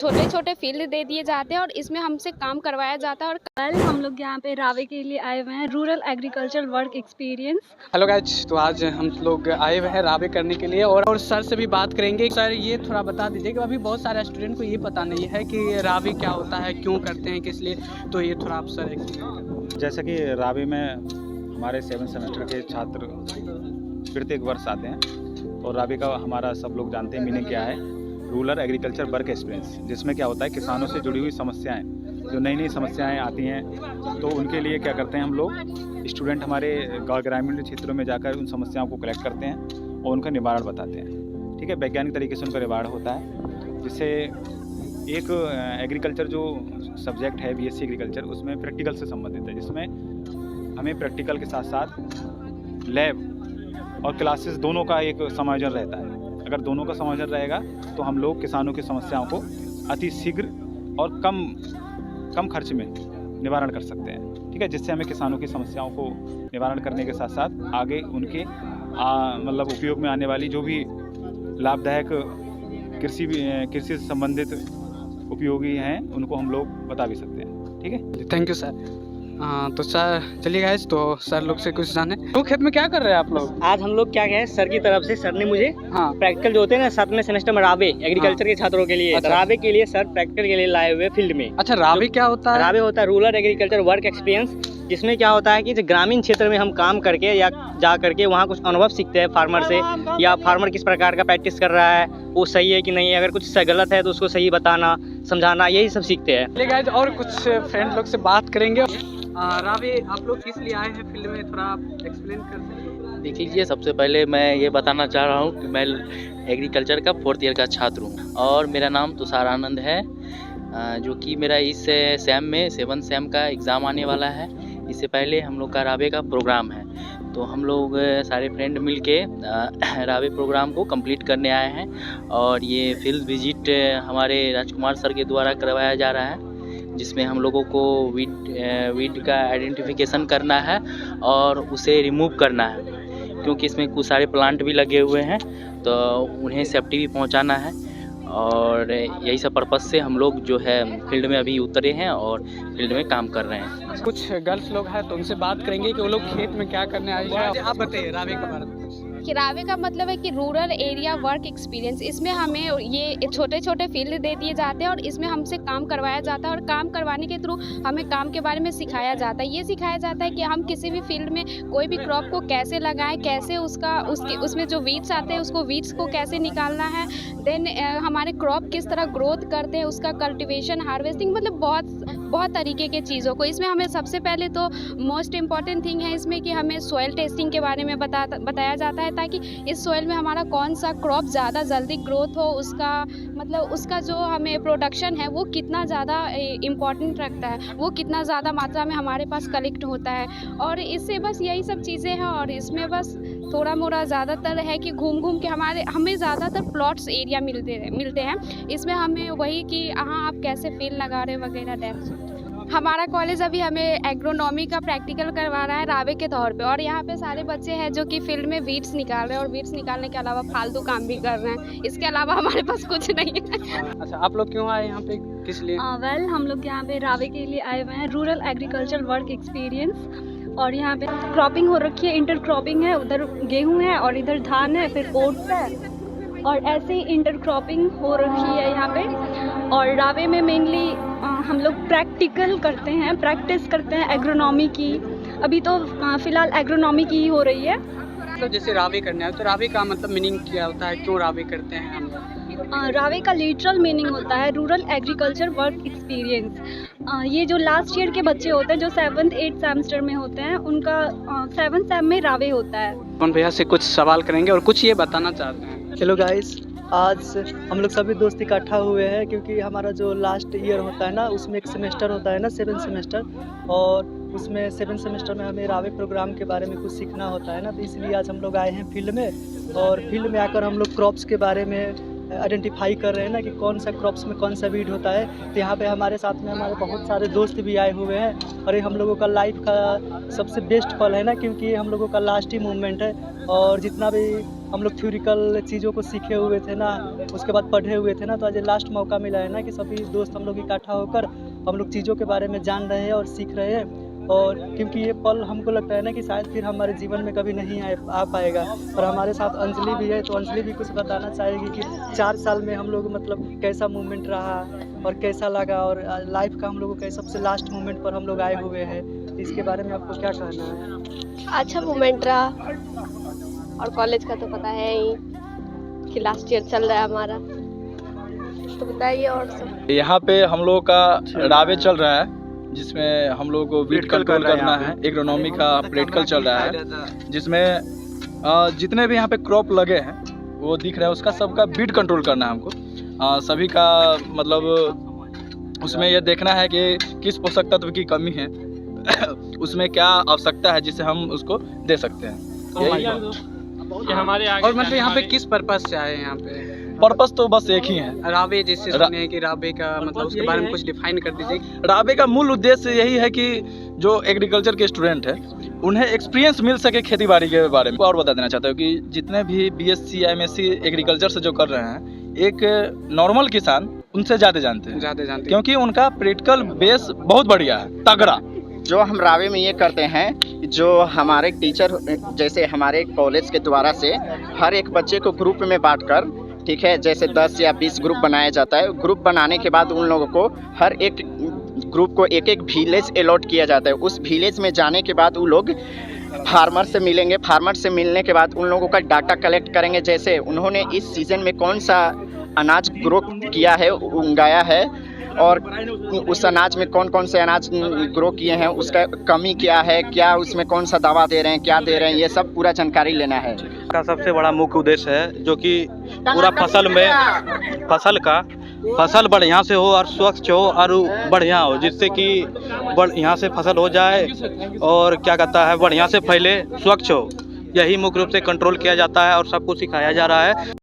छोटे छोटे फील्ड दे दिए जाते हैं और इसमें हमसे काम करवाया जाता है। और कल हम लोग यहाँ पे रावे के लिए आए हुए हैं, rural agriculture work experience. Hello guys, तो आज हम लोग आए हुए हैं रावे करने के लिए और सर से भी बात करेंगे। सर, ये थोड़ा बता दीजिए कि अभी बहुत सारे स्टूडेंट को ये पता नहीं है कि रावे क्या होता है, क्यों करते हैं, किस लिए, तो ये थोड़ा आप सर एक्सप्लेन। जैसा कि रावे में हमारे 7 सेमेस्टर के छात्र प्रत्येक वर्ष आते हैं और रावे का हमारा सब लोग जानते हैं मीनिंग क्या है, रूरल एग्रीकल्चर वर्क एक्सपीरियंस, जिसमें क्या होता है किसानों से जुड़ी हुई समस्याएं, जो नई नई समस्याएं आती हैं तो उनके लिए क्या करते हैं हम लोग स्टूडेंट हमारे ग्रामीण क्षेत्रों में जाकर उन समस्याओं को कलेक्ट करते हैं और उनका निवारण बताते हैं। ठीक है, वैज्ञानिक तरीके से उनका निवारण होता है, जिससे एक एग्रीकल्चर जो सब्जेक्ट है बीएससी एग्रीकल्चर, उसमें प्रैक्टिकल से संबंधित है, जिसमें हमें प्रैक्टिकल के साथ साथ लैब और क्लासेस दोनों का एक समायोजन रहता है। अगर दोनों का समायोजन रहेगा तो हम लोग किसानों की समस्याओं को अति शीघ्र और कम खर्च में निवारण कर सकते हैं। ठीक है, जिससे हमें किसानों की समस्याओं को निवारण करने के साथ साथ आगे उनके मतलब उपयोग में आने वाली जो भी लाभदायक कृषि से संबंधित उपयोगी हैं उनको हम लोग बता भी सकते हैं। ठीक है, थैंक यू सर। तो सर चलिए गाइज, तो सर लोग से कुछ जाने। तो खेत में क्या कर रहे हैं आप लोग? आज हम लोग क्या गए सर की तरफ से, सर ने मुझे हाँ, प्रैक्टिकल जो होते हैं ना 7वें सेमेस्टर में रावे एग्रीकल्चर के छात्रों के लिए, अच्छा। रावे के लिए सर प्रैक्टिकल के लिए लाए हुए फील्ड में। अच्छा, रावे क्या होता है? रावे होता है रूरल एग्रीकल्चर वर्क एक्सपीरियंस, जिसमें क्या होता है कि ग्रामीण क्षेत्र में हम काम करके या जा करके वहाँ कुछ अनुभव सीखते हैं फार्मर से, या फार्मर किस प्रकार का प्रैक्टिस कर रहा है, वो सही है कि नहीं है, अगर कुछ गलत है तो उसको सही बताना, समझाना, यही सब सीखते हैं। चलिए गाइज, और कुछ फ्रेंड लोग से बात करेंगे। रावे आप लोग किस लिए आए हैं फील्ड में, थोड़ा आप एक्सप्लेन कर सकते हैं? देख लीजिए, सबसे पहले मैं ये बताना चाह रहा हूँ कि मैं एग्रीकल्चर का 4th ईयर का छात्र हूँ और मेरा नाम तुषार आनंद है, जो कि मेरा इस सेम में 7th सेम का एग्ज़ाम आने वाला है। इससे पहले हम लोग का रावे का प्रोग्राम है, तो हम लोग सारे फ्रेंड मिल के रावे प्रोग्राम को कंप्लीट करने आए हैं और ये फील्ड विजिट हमारे राजकुमार सर के द्वारा करवाया जा रहा है, जिसमें हम लोगों को वीड का आइडेंटिफिकेशन करना है और उसे रिमूव करना है, क्योंकि इसमें कुछ सारे प्लांट भी लगे हुए हैं तो उन्हें सेफ्टी भी पहुंचाना है। और यही सब पर्पज़ से हम लोग जो है फील्ड में अभी उतरे हैं और फील्ड में काम कर रहे हैं। कुछ गर्ल्स लोग हैं तो उनसे बात करेंगे कि वो लोग खेत में क्या करने आए हैं। आप बताइए रावे के बारे में। कि रावे का मतलब है कि रूरल एरिया वर्क एक्सपीरियंस। इसमें हमें ये छोटे छोटे फील्ड दे दिए जाते हैं और इसमें हमसे काम करवाया जाता है और काम करवाने के थ्रू हमें काम के बारे में सिखाया जाता है। ये सिखाया जाता है कि हम किसी भी फील्ड में कोई भी क्रॉप को कैसे लगाएं, कैसे उसमें जो वीड्स आते हैं उसको वीड्स को कैसे निकालना है, देन हमारे क्रॉप किस तरह ग्रोथ करते हैं, उसका कल्टिवेशन, हार्वेस्टिंग, मतलब बहुत तरीके के चीज़ों को। इसमें हमें सबसे पहले तो मोस्ट इम्पॉर्टेंट थिंग है इसमें कि हमें सॉइल टेस्टिंग के बारे में बताया जाता है, ताकि इस सॉइल में हमारा कौन सा क्रॉप ज़्यादा जल्दी ग्रोथ हो, उसका जो हमें प्रोडक्शन है वो कितना ज़्यादा इम्पॉर्टेंट रखता है, वो कितना ज़्यादा मात्रा में हमारे पास कलेक्ट होता है। और इससे बस यही सब चीज़ें हैं और इसमें बस थोड़ा मोड़ा ज़्यादातर है कि घूम के हमें ज़्यादातर प्लॉट्स एरिया मिलते हैं। इसमें हमें वही कि हाँ आप कैसे फील्ड लगा रहे वगैरह टाइप। हमारा कॉलेज अभी हमें एग्रोनॉमी का प्रैक्टिकल करवा रहा है रावे के तौर पे, और यहाँ पे सारे बच्चे हैं जो कि फील्ड में वीड्स निकाल रहे हैं और वीड्स निकालने के अलावा फालतू काम भी कर रहे हैं। इसके अलावा हमारे पास कुछ नहीं है। अच्छा, आप लोग क्यों आए यहाँ पे, किस लिए? वेल हम लोग यहाँ पे रावे के लिए आए हुए हैं, रूरल एग्रीकल्चर वर्क एक्सपीरियंस। और यहाँ पे क्रॉपिंग हो रखी है, इंटर क्रॉपिंग है, उधर गेहूँ है और इधर धान है, फिर ओट्स है, और ऐसे ही इंटर क्रॉपिंग हो रखी है यहाँ पे। और रावे में मेनली हम लोग प्रैक्टिकल करते हैं, प्रैक्टिस करते हैं एग्रोनॉमी की। अभी तो फ़िलहाल एग्रोनॉमी की ही हो रही है। तो जैसे रावे करने आए तो रावे का मतलब मीनिंग क्या होता है, क्यों रावे करते हैं हम लोग? रावे का लिटरल मीनिंग होता है रूरल एग्रीकल्चर वर्क एक्सपीरियंस। ये जो लास्ट ईयर के बच्चे होते हैं जो 7th 8th सेमेस्टर में होते हैं, उनका 7th सेम में रावे होता है। कौन भैया से कुछ सवाल करेंगे और कुछ ये बताना चाहते हैं। हेलो गाइस, आज हम लोग सभी दोस्त इकट्ठा हुए हैं क्योंकि हमारा जो लास्ट ईयर होता है ना, उसमें एक सेमेस्टर होता है ना 7th सेमेस्टर, और उसमें 7th सेमेस्टर में हमें रावे प्रोग्राम के बारे में कुछ सीखना होता है ना, तो इसलिए आज हम लोग आए हैं फील्ड में। और फील्ड में आकर हम लोग क्रॉप्स के बारे में आइडेंटिफाई कर रहे हैं ना कि कौन सा क्रॉप्स में कौन सा वीड होता है। तो यहाँ पे हमारे साथ में हमारे बहुत सारे दोस्त भी आए हुए हैं और ये हम लोगों का लाइफ का सबसे बेस्ट पल है ना, क्योंकि ये हम लोगों का लास्ट ही मूवमेंट है। और जितना भी हम लोग थ्योरिकल चीज़ों को सीखे हुए थे ना, उसके बाद पढ़े हुए थे ना, तो आज ये लास्ट मौका मिला है ना कि सभी दोस्त हम लोग इकट्ठा होकर हम लोग चीज़ों के बारे में जान रहे हैं और सीख रहे हैं। और क्योंकि ये पल हमको लगता है ना कि शायद फिर हमारे जीवन में कभी नहीं आ पाएगा। और हमारे साथ अंजलि भी है, तो अंजलि भी कुछ बताना चाहेगी कि 4 साल में हम लोग मतलब कैसा मूवमेंट रहा और कैसा लगा, और लाइफ का हम लोगों का सबसे लास्ट मूवमेंट पर हम लोग आए हुए हैं। इसके बारे में आपको क्या कहना है? अच्छा मूवमेंट रहा, और कॉलेज का तो पता है ही कि लास्ट ईयर चल रहा है हमारा, तो बताइए और सब। यहाँ पे हम लोगों का रावे चल रहा है, जिसमें हम लोग को वीट कंट्रोल करना है। एग्रोनॉमी का प्रैक्टिकल चल रहा है, जिसमें जितने भी यहाँ पे क्रॉप लगे हैं वो दिख रहा है, उसका सबका वीट कंट्रोल करना है हमको। सभी का मतलब उसमें ये देखना है कि किस पोषक तत्व की कमी है उसमें क्या आवश्यकता है, जिसे हम उसको दे सकते हैं। यही है। और मतलब यहाँ पे किस पर्पस से आए हैं? यहाँ पे पर्पस तो बस एक ही है। रावे जिससे सुने हैं कि रावे का मतलब उसके बारे में कुछ डिफाइन कर दीजिए। रावे का मूल उद्देश्य यही है कि जो एग्रीकल्चर के स्टूडेंट हैं उन्हें एक्सपीरियंस मिल सके खेती बाड़ी के बारे में। और बता देना चाहता हूँ कि जितने भी BSc MSc एग्रीकल्चर से जो कर रहे हैं, एक नॉर्मल किसान उनसे ज़्यादा जानते हैं, क्योंकि उनका प्रैक्टिकल बेस बहुत बढ़िया है, तगड़ा। जो हम रावे में ये करते हैं, जो हमारे टीचर जैसे हमारे कॉलेज के द्वारा से हर एक बच्चे को ग्रुप में बांटकर, ठीक है, जैसे 10 या 20 ग्रुप बनाया जाता है। ग्रुप बनाने के बाद उन लोगों को हर एक ग्रुप को एक एक विलेज अलॉट किया जाता है। उस विलेज में जाने के बाद वो लोग फार्मर से मिलेंगे। फार्मर से मिलने के बाद उन लोगों का डाटा कलेक्ट करेंगे, जैसे उन्होंने इस सीज़न में कौन सा अनाज ग्रो किया है, उगाया है, और उस अनाज में कौन कौन से अनाज ग्रो किए हैं, उसका कमी क्या है, क्या उसमें कौन सा दवा दे रहे हैं, क्या दे रहे हैं, ये सब पूरा जानकारी लेना है। का सबसे बड़ा मुख्य उद्देश्य है जो कि पूरा फसल बढ़िया से हो और स्वच्छ हो और बढ़िया हो, जिससे कि यहाँ से फसल हो जाए और क्या कहता है बढ़िया से फैले, स्वच्छ हो। यही मुख्य रूप से कंट्रोल किया जाता है और सबको सिखाया जा रहा है।